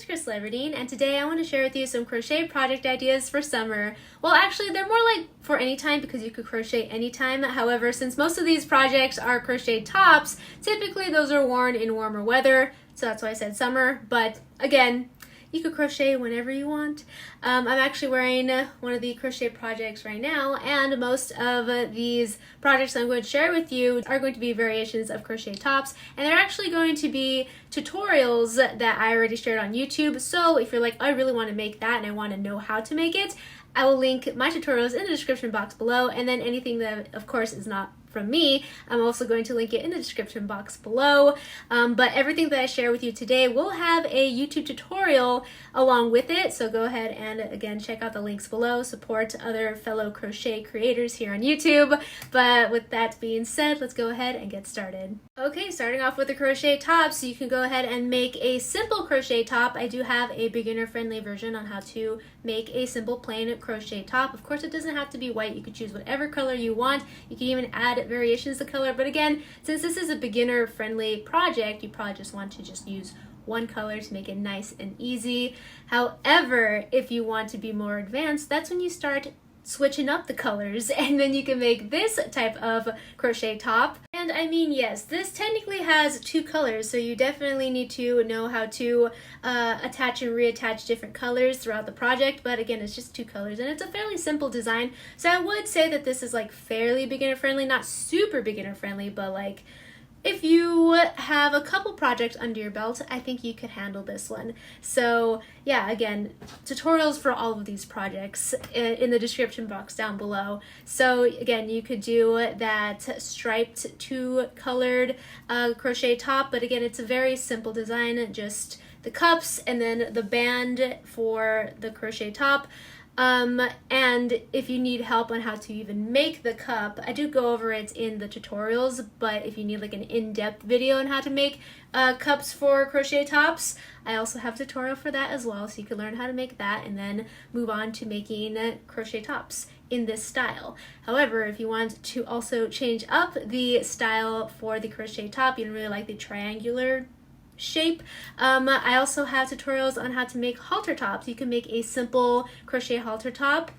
it's Krystal Everdeen, and today I want to share with you some crochet project ideas for summer. Well, actually, they're more like for any time because you could crochet anytime. However, since most of these projects are crochet tops, typically those are worn in warmer weather, so that's why I said summer. But again, you could crochet whenever you want. I'm actually wearing one of the crochet projects right now, and most of these projects I'm going to share with you are going to be variations of crochet tops, and they're actually going to be tutorials that I already shared on YouTube. So if you're like, I really want to make that and I want to know how to make it, I will link my tutorials in the description box below, and then anything that of course is not from me, I'm also going to link it in the description box below. But everything that I share with you today will have a YouTube tutorial along with it, so go ahead and again check out the links below, support other fellow crochet creators here on YouTube. But with that being said, let's go ahead and get started. Okay, starting off with the crochet top, so you can go ahead and make a simple crochet top. I do have a beginner friendly version on how to make a simple plain crochet top. Of course, it doesn't have to be white. You could choose whatever color you want. You can even add variations of color, but again, since this is a beginner friendly project, you probably just want to just use one color to make it nice and easy. However, if you want to be more advanced, that's when you start switching up the colors, and then you can make this type of crochet top. And I mean, yes, this technically has two colors, so you definitely need to know how to attach and reattach different colors throughout the project. But again, it's just two colors and it's a fairly simple design, so I would say that this is like fairly beginner friendly, not super beginner friendly, but like if you have a couple projects under your belt, I think you could handle this one. So yeah, again, tutorials for all of these projects in the description box down below. So again, you could do that striped two-colored crochet top, but again, it's a very simple design, just the cups and then the band for the crochet top. And if you need help on how to even make the cup, I do go over it in the tutorials, but if you need like an in-depth video on how to make cups for crochet tops, I also have a tutorial for that as well, so you can learn how to make that and then move on to making crochet tops in this style. However, if you want to also change up the style for the crochet top, you don't really like the triangular shape, I also have tutorials on how to make halter tops. You can make a simple crochet halter top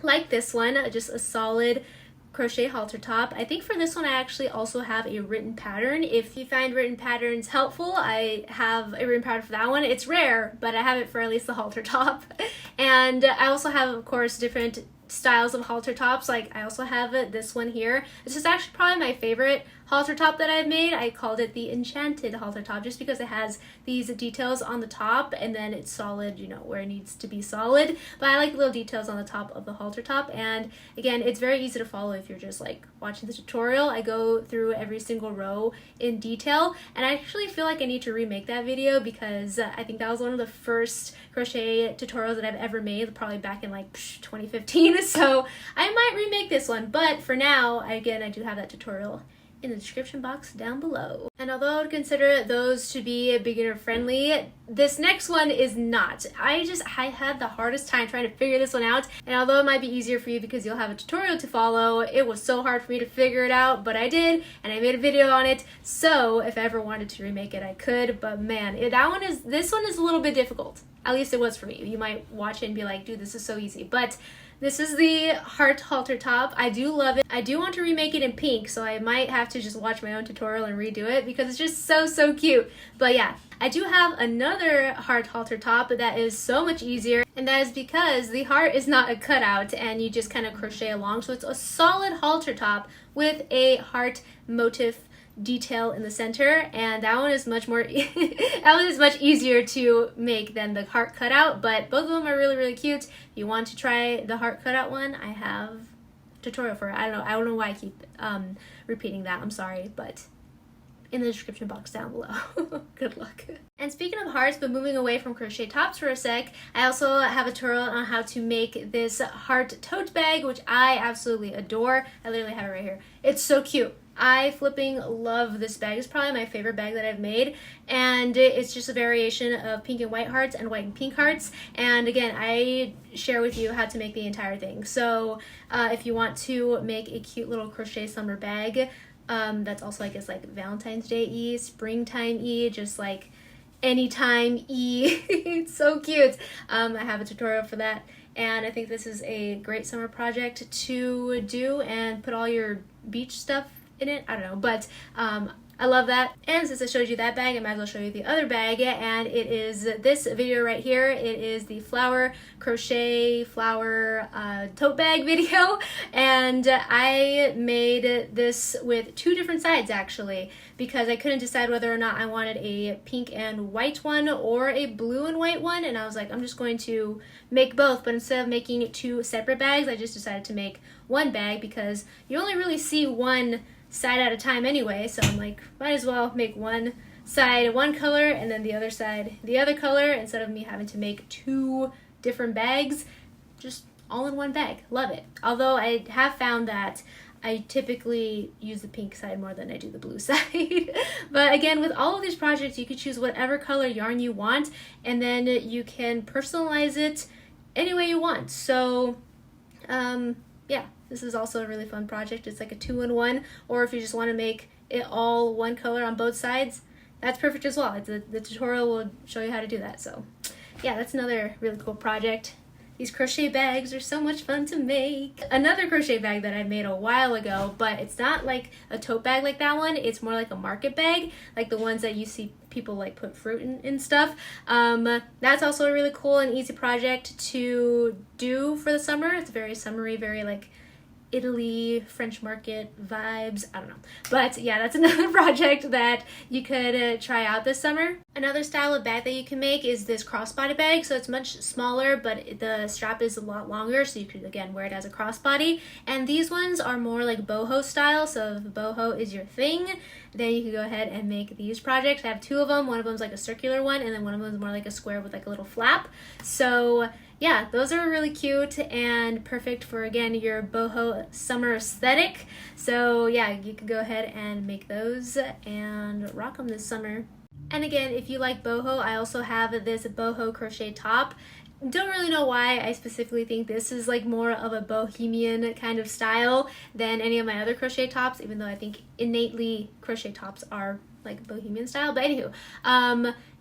like this one, just a solid crochet halter top. I think for this one I actually also have a written pattern. If you find written patterns helpful, I have a written pattern for that one. It's rare, but I have it for at least the halter top. And I also have, of course, different styles of halter tops. Like I also have this one here. This is actually probably my favorite halter top that I've made. I called it the enchanted halter top just because it has these details on the top and then it's solid, you know, where it needs to be solid. But I like the little details on the top of the halter top, and again, it's very easy to follow if you're just like watching the tutorial. I go through every single row in detail, and I actually feel like I need to remake that video because I think that was one of the first crochet tutorials that I've ever made, probably back in like 2015. So I might remake this one, but for now, again, I do have that tutorial in the description box down below. And although I would consider those to be beginner friendly, this next one is not. I had the hardest time trying to figure this one out, and although it might be easier for you because you'll have a tutorial to follow, it was so hard for me to figure it out, but I did, and I made a video on it, so if I ever wanted to remake it, I could. But man, this one is a little bit difficult. At least it was for me. You might watch it and be like, dude, this is so easy. But this is the heart halter top. I do love it. I do want to remake it in pink, so I might have to just watch my own tutorial and redo it because it's just so cute. But yeah, I do have another heart halter top that is so much easier, and that is because the heart is not a cutout and you just kind of crochet along. So it's a solid halter top with a heart motif detail in the center, and that one is much more that one is much easier to make than the heart cutout, but both of them are really cute. If you want to try the heart cutout one, I have a tutorial for it. I don't know why I keep repeating that, I'm sorry, but in the description box down below. Good luck. And speaking of hearts, but moving away from crochet tops for a sec, I also have a tutorial on how to make this heart tote bag, which I absolutely adore. I literally have it right here. It's so cute. I flipping love this bag. It's probably my favorite bag that I've made, and it's just a variation of pink and white hearts and white and pink hearts. And again, I share with you how to make the entire thing. So if you want to make a cute little crochet summer bag, that's also, I guess, like Valentine's Day-y, springtime-y, just like anytime it's so cute. I have a tutorial for that, and I think this is a great summer project to do and put all your beach stuff in it. I don't know, but I love that. And since I showed you that bag, I might as well show you the other bag, and it is this video right here. It is the crochet flower tote bag video, and I made this with two different sides actually, because I couldn't decide whether or not I wanted a pink and white one or a blue and white one, and I was like, I'm just going to make both, but instead of making two separate bags, I just decided to make one bag because you only really see one side at a time anyway, so I'm like, might as well make one side one color and then the other side the other color, instead of me having to make two different bags, just all in one bag. Love it. Although I have found that I typically use the pink side more than I do the blue side. But again, with all of these projects, you can choose whatever color yarn you want, and then you can personalize it any way you want. So yeah, this is also a really fun project. It's like a 2-in-1, or if you just want to make it all one color on both sides, that's perfect as well. The tutorial will show you how to do that. So yeah, that's another really cool project. These crochet bags are so much fun to make. Another crochet bag that I made a while ago, but it's not like a tote bag like that one. It's more like a market bag, like the ones that you see people like put fruit in and stuff. That's also a really cool and easy project to do for the summer. It's very summery, very like Italy, French market vibes, I don't know. But yeah, that's another project that you could try out this summer. Another style of bag that you can make is this crossbody bag. So it's much smaller, but the strap is a lot longer, so you could again wear it as a crossbody. And these ones are more like boho style, so if boho is your thing, then you can go ahead and make these projects. I have two of them. One of them is like a circular one, and then one of them is more like a square with like a little flap. So yeah, those are really cute and perfect for, again, your boho summer aesthetic. So yeah, you can go ahead and make those and rock them this summer. And again, if you like boho, I also have this boho crochet top. Don't really know why I specifically think this is like more of a bohemian kind of style than any of my other crochet tops, even though I think innately crochet tops are like bohemian style. But anywho,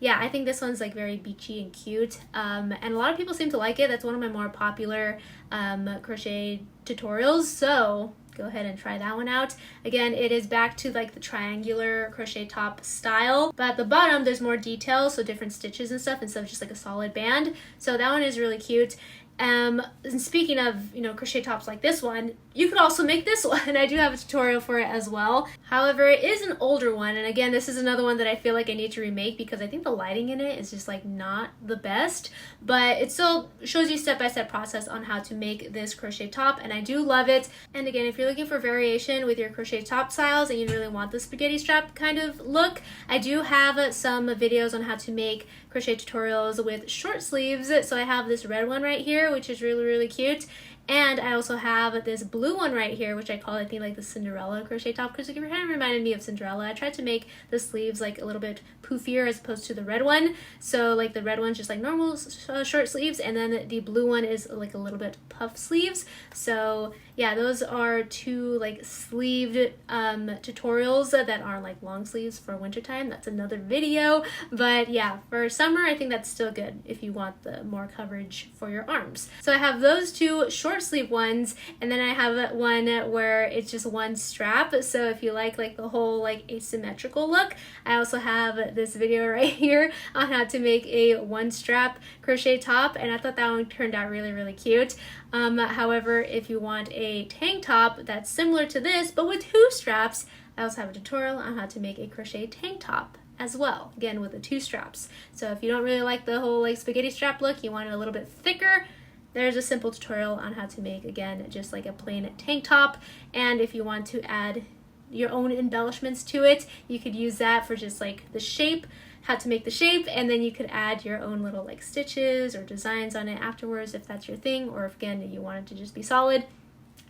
yeah, I think this one's like very beachy and cute, and a lot of people seem to like it. That's one of my more popular crochet tutorials, so go ahead and try that one out. Again, it is back to like the triangular crochet top style, but at the bottom there's more details, so different stitches and stuff instead of just like a solid band. So that one is really cute. And speaking of, you know, crochet tops like this one, you could also make this one. I do have a tutorial for it as well. However, it is an older one, and again, this is another one that I feel like I need to remake because I think the lighting in it is just like not the best, but it still shows you step-by-step process on how to make this crochet top, and I do love it. And again, if you're looking for variation with your crochet top styles and you really want the spaghetti strap kind of look, I do have some videos on how to make crochet tutorials with short sleeves. So I have this red one right here, which is really, really cute. And I also have this blue one right here, which I call, I think, like the Cinderella crochet top, because it kind of reminded me of Cinderella. I tried to make the sleeves like a little bit poofier as opposed to the red one. So like the red one's just like normal short sleeves, and then the blue one is like a little bit puff sleeves. So yeah, those are two like sleeved tutorials that aren't like long sleeves for wintertime. That's another video. But yeah, for summer, I think that's still good if you want the more coverage for your arms. So I have those two short sleeve ones, and then I have one where it's just one strap. So if you like the whole like asymmetrical look, I also have this video right here on how to make a one strap crochet top, and I thought that one turned out really, really cute. However, if you want a tank top that's similar to this but with two straps, I also have a tutorial on how to make a crochet tank top as well, again with the two straps. So if you don't really like the whole like spaghetti strap look, you want it a little bit thicker, there's a simple tutorial on how to make, again, just like a plain tank top. And if you want to add your own embellishments to it, you could use that for just like the shape, how to make the shape, and then you could add your own little like stitches or designs on it afterwards if that's your thing, or if again you want it to just be solid,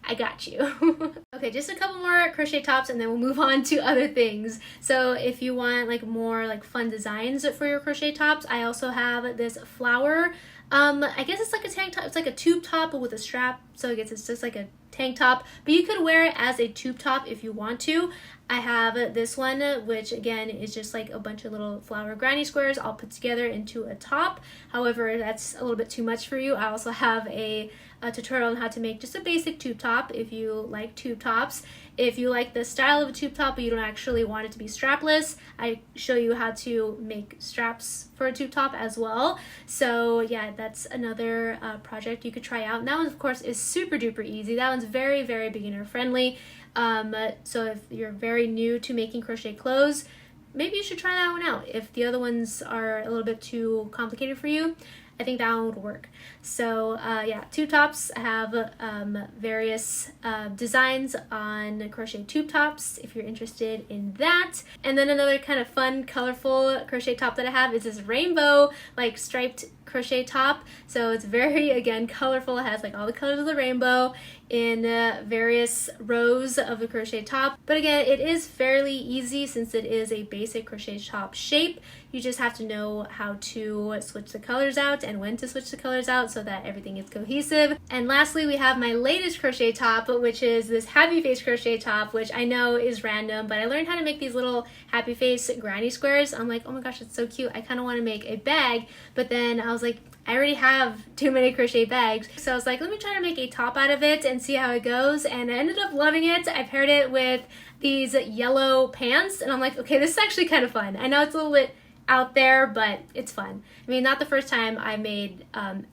I got you. Okay, just a couple more crochet tops and then we'll move on to other things. So if you want like more like fun designs for your crochet tops, I also have this flower I guess it's like a tank top. It's like a tube top but with a strap, so I guess it's just like a tank top, but you could wear it as a tube top if you want to. I have this one, which again is just like a bunch of little flower granny squares all put together into a top. However, that's a little bit too much for you. I also have a tutorial on how to make just a basic tube top if you like tube tops. If you like the style of a tube top but you don't actually want it to be strapless, I show you how to make straps for a tube top as well. So yeah, that's another project you could try out. And that one, of course, is super duper easy. That one's very, very beginner friendly. So if you're very new to making crochet clothes, maybe you should try that one out. If the other ones are a little bit too complicated for you, I think that one would work. So yeah, tube tops. I have various designs on crochet tube tops if you're interested in that. And then another kind of fun, colorful crochet top that I have is this rainbow, like striped crochet top. So it's very, again, colorful. It has like all the colors of the rainbow in various rows of the crochet top. But again, it is fairly easy since it is a basic crochet top shape. You just have to know how to switch the colors out and when to switch the colors out so that everything is cohesive. And lastly, we have my latest crochet top, which is this happy face crochet top, which I know is random, but I learned how to make these little happy face granny squares. I'm like, oh my gosh, it's so cute. I kind of want to make a bag, but then I was like, I already have too many crochet bags. So I was like, let me try to make a top out of it and see how it goes. And I ended up loving it. I paired it with these yellow pants and I'm like, okay, this is actually kind of fun. I know it's a little bit out there, but it's fun. I mean, not the first time I made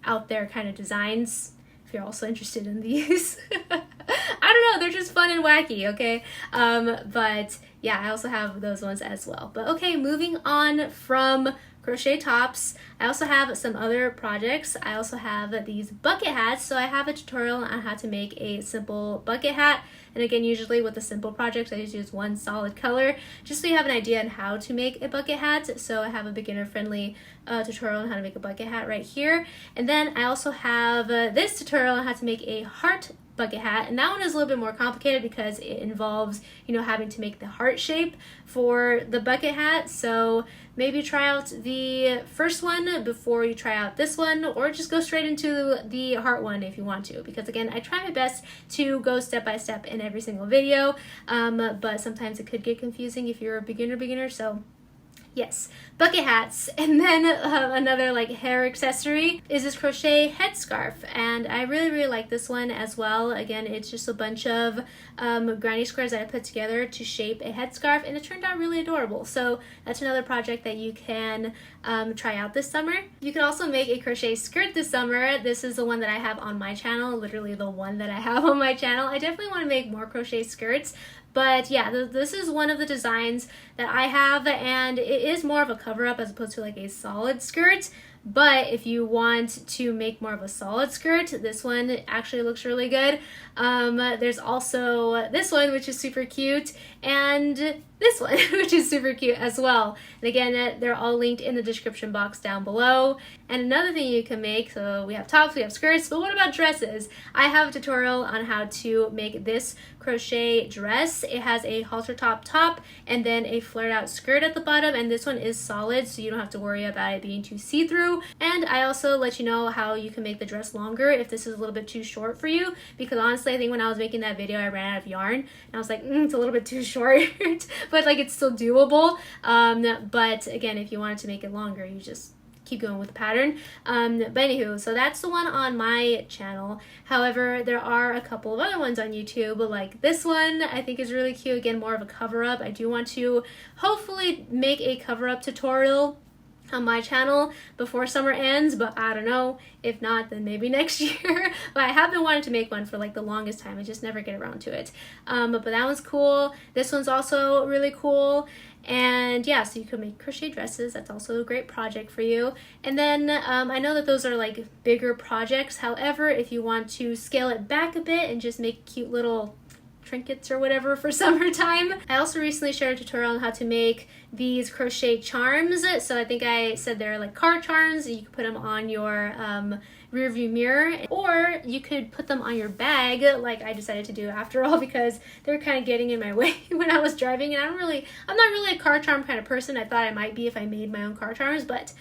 out there kind of designs, if you're also interested in these. I don't know, they're just fun and wacky, okay? But yeah, I also have those ones as well. But okay, moving on from crochet tops, I also have some other projects. I also have these bucket hats. So I have a tutorial on how to make a simple bucket hat. And again, usually with the simple projects, I just use one solid color, just so you have an idea on how to make a bucket hat. So I have a beginner-friendly tutorial on how to make a bucket hat right here. And then I also have this tutorial on how to make a heart bucket hat, and that one is a little bit more complicated because it involves, you know, having to make the heart shape for the bucket hat. So maybe try out the first one before you try out this one, or just go straight into the heart one if you want to, because again, I try my best to go step by step in every single video, but sometimes it could get confusing if you're a beginner, so yes, bucket hats. And then another like hair accessory is this crochet headscarf, and I really like this one as well. Again, it's just a bunch of granny squares that I put together to shape a headscarf, and it turned out really adorable. So that's another project that you can try out this summer. You can also make a crochet skirt this summer. This is the one that I have on my channel, literally the one that I have on my channel. I definitely want to make more crochet skirts, but yeah, this is one of the designs that I have, and it is more of a cover-up as opposed to like a solid skirt. But if you want to make more of a solid skirt, this one actually looks really good. There's also this one, which is super cute, and this one, which is super cute as well. And again, they're all linked in the description box down below. And another thing you can make, so we have tops, we have skirts, but what about dresses? I have a tutorial on how to make this crochet dress. It has a halter top and then a flared out skirt at the bottom, and this one is solid, so you don't have to worry about it being too see-through. And I also let you know how you can make the dress longer if this is a little bit too short for you, because honestly, I think when I was making that video, I ran out of yarn, and I was like, it's a little bit too short, but like it's still doable. But again, if you wanted to make it longer, you just keep going with the pattern. But anywho, so that's the one on my channel. However, there are a couple of other ones on YouTube, like this one I think is really cute. Again, more of a cover-up. I do want to hopefully make a cover-up tutorial on my channel before summer ends, but I don't know. If not, then maybe next year. But I have been wanting to make one for like the longest time. I just never get around to it. But that one's cool. This one's also really cool. And yeah, so you could make crochet dresses. That's also a great project for you. And then I know that those are like bigger projects. However, if you want to scale it back a bit and just make cute little trinkets or whatever for summertime. I also recently shared a tutorial on how to make these crochet charms. So I think I said they're like car charms. You can put them on your rear view mirror, or you could put them on your bag like I decided to do after all, because they're kind of getting in my way when I was driving, and I'm not really a car charm kind of person. I thought I might be if I made my own car charms, but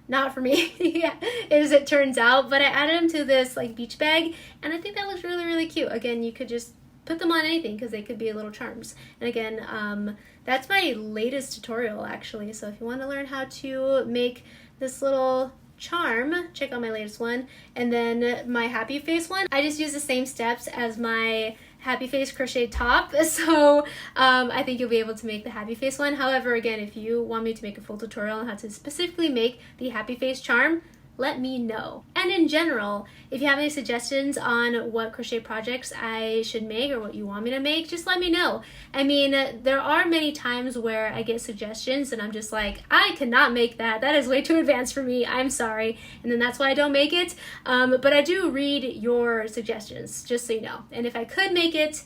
not for me, yeah, as it turns out, but I added them to this like beach bag, and I think that looks really, really cute. Again, you could just put them on anything because they could be little charms. And again, that's my latest tutorial actually, so if you want to learn how to make this little charm, check out my latest one. And then my happy face one, I just use the same steps as my happy face crochet top, so I think you'll be able to make the happy face one. However, again, if you want me to make a full tutorial on how to specifically make the happy face charm, let me know. And in general, if you have any suggestions on what crochet projects I should make or what you want me to make, just let me know. I mean, there are many times where I get suggestions and I'm just like, I cannot make that. That is way too advanced for me. I'm sorry. And then that's why I don't make it. But I do read your suggestions, just so you know. And if I could make it,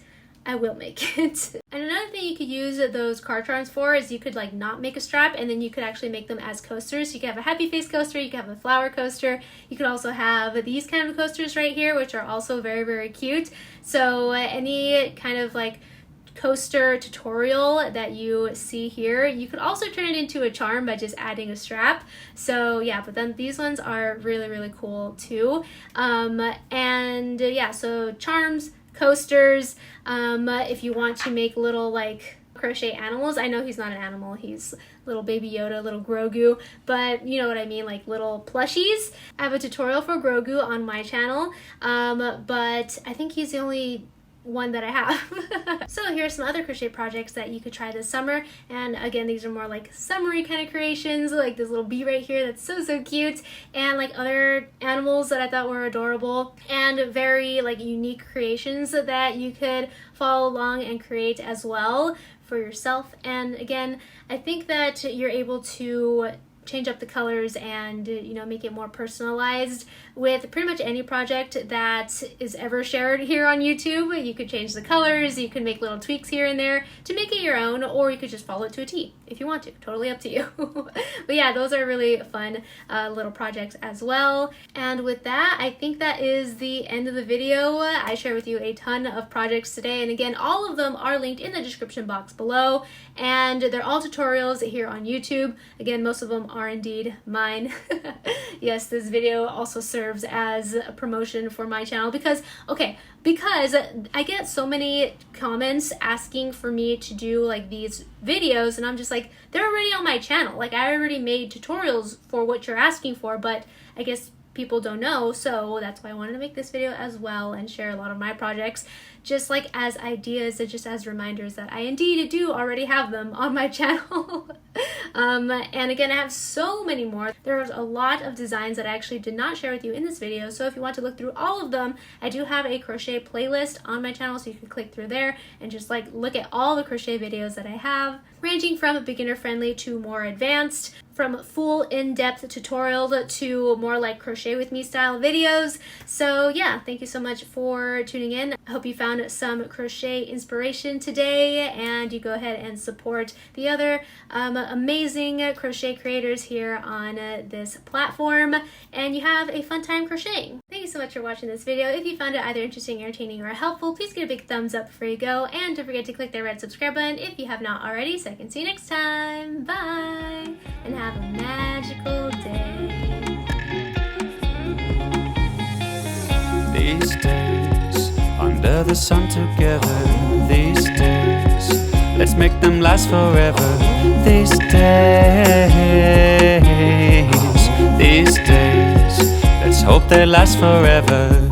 I will make it. And another thing you could use those card charms for is you could like not make a strap, and then you could actually make them as coasters. So you could have a happy face coaster, you could have a flower coaster, you could also have these kind of coasters right here, which are also very, very cute. So any kind of like coaster tutorial that you see here, you could also turn it into a charm by just adding a strap. So yeah, but then these ones are really, really cool too. And yeah, so charms, coasters, if you want to make little like crochet animals. I know he's not an animal, he's little baby Yoda, little Grogu, but you know what I mean, like little plushies. I have a tutorial for Grogu on my channel, but I think he's the only one that I have. So here's some other crochet projects that you could try this summer, and again, these are more like summery kind of creations, like this little bee right here that's so, so cute, and like other animals that I thought were adorable, and very like unique creations that you could follow along and create as well for yourself. And again, I think that you're able to change up the colors and, you know, make it more personalized with pretty much any project that is ever shared here on YouTube. You could change the colors, you can make little tweaks here and there to make it your own, or you could just follow it to a T if you want to. Totally up to you. But yeah, those are really fun little projects as well. And with that, I think that is the end of the video. I shared with you a ton of projects today, and again, all of them are linked in the description box below, and they're all tutorials here on YouTube. Again, most of them are indeed mine. Yes, this video also serves as a promotion for my channel because I get so many comments asking for me to do like these videos, and I'm just like, they're already on my channel. Like, I already made tutorials for what you're asking for, but I guess people don't know, so that's why I wanted to make this video as well and share a lot of my projects, just like as ideas and just as reminders that I indeed do already have them on my channel. And again, I have so many more. There's a lot of designs that I actually did not share with you in this video, so if you want to look through all of them, I do have a crochet playlist on my channel, so you can click through there and just like look at all the crochet videos that I have, ranging from beginner friendly to more advanced, from full in-depth tutorial to more like crochet with me style videos. So yeah, thank you so much for tuning in. I hope you found some crochet inspiration today, and you go ahead and support the other amazing crochet creators here on this platform, and you have a fun time crocheting. Thank you so much for watching this video. If you found it either interesting, entertaining, or helpful, please give it a big thumbs up before you go, and don't forget to click that red subscribe button if you have not already, so I can see you next time. Bye, and have a magical day. These days, under the sun together. These days, let's make them last forever. These days, let's hope they last forever.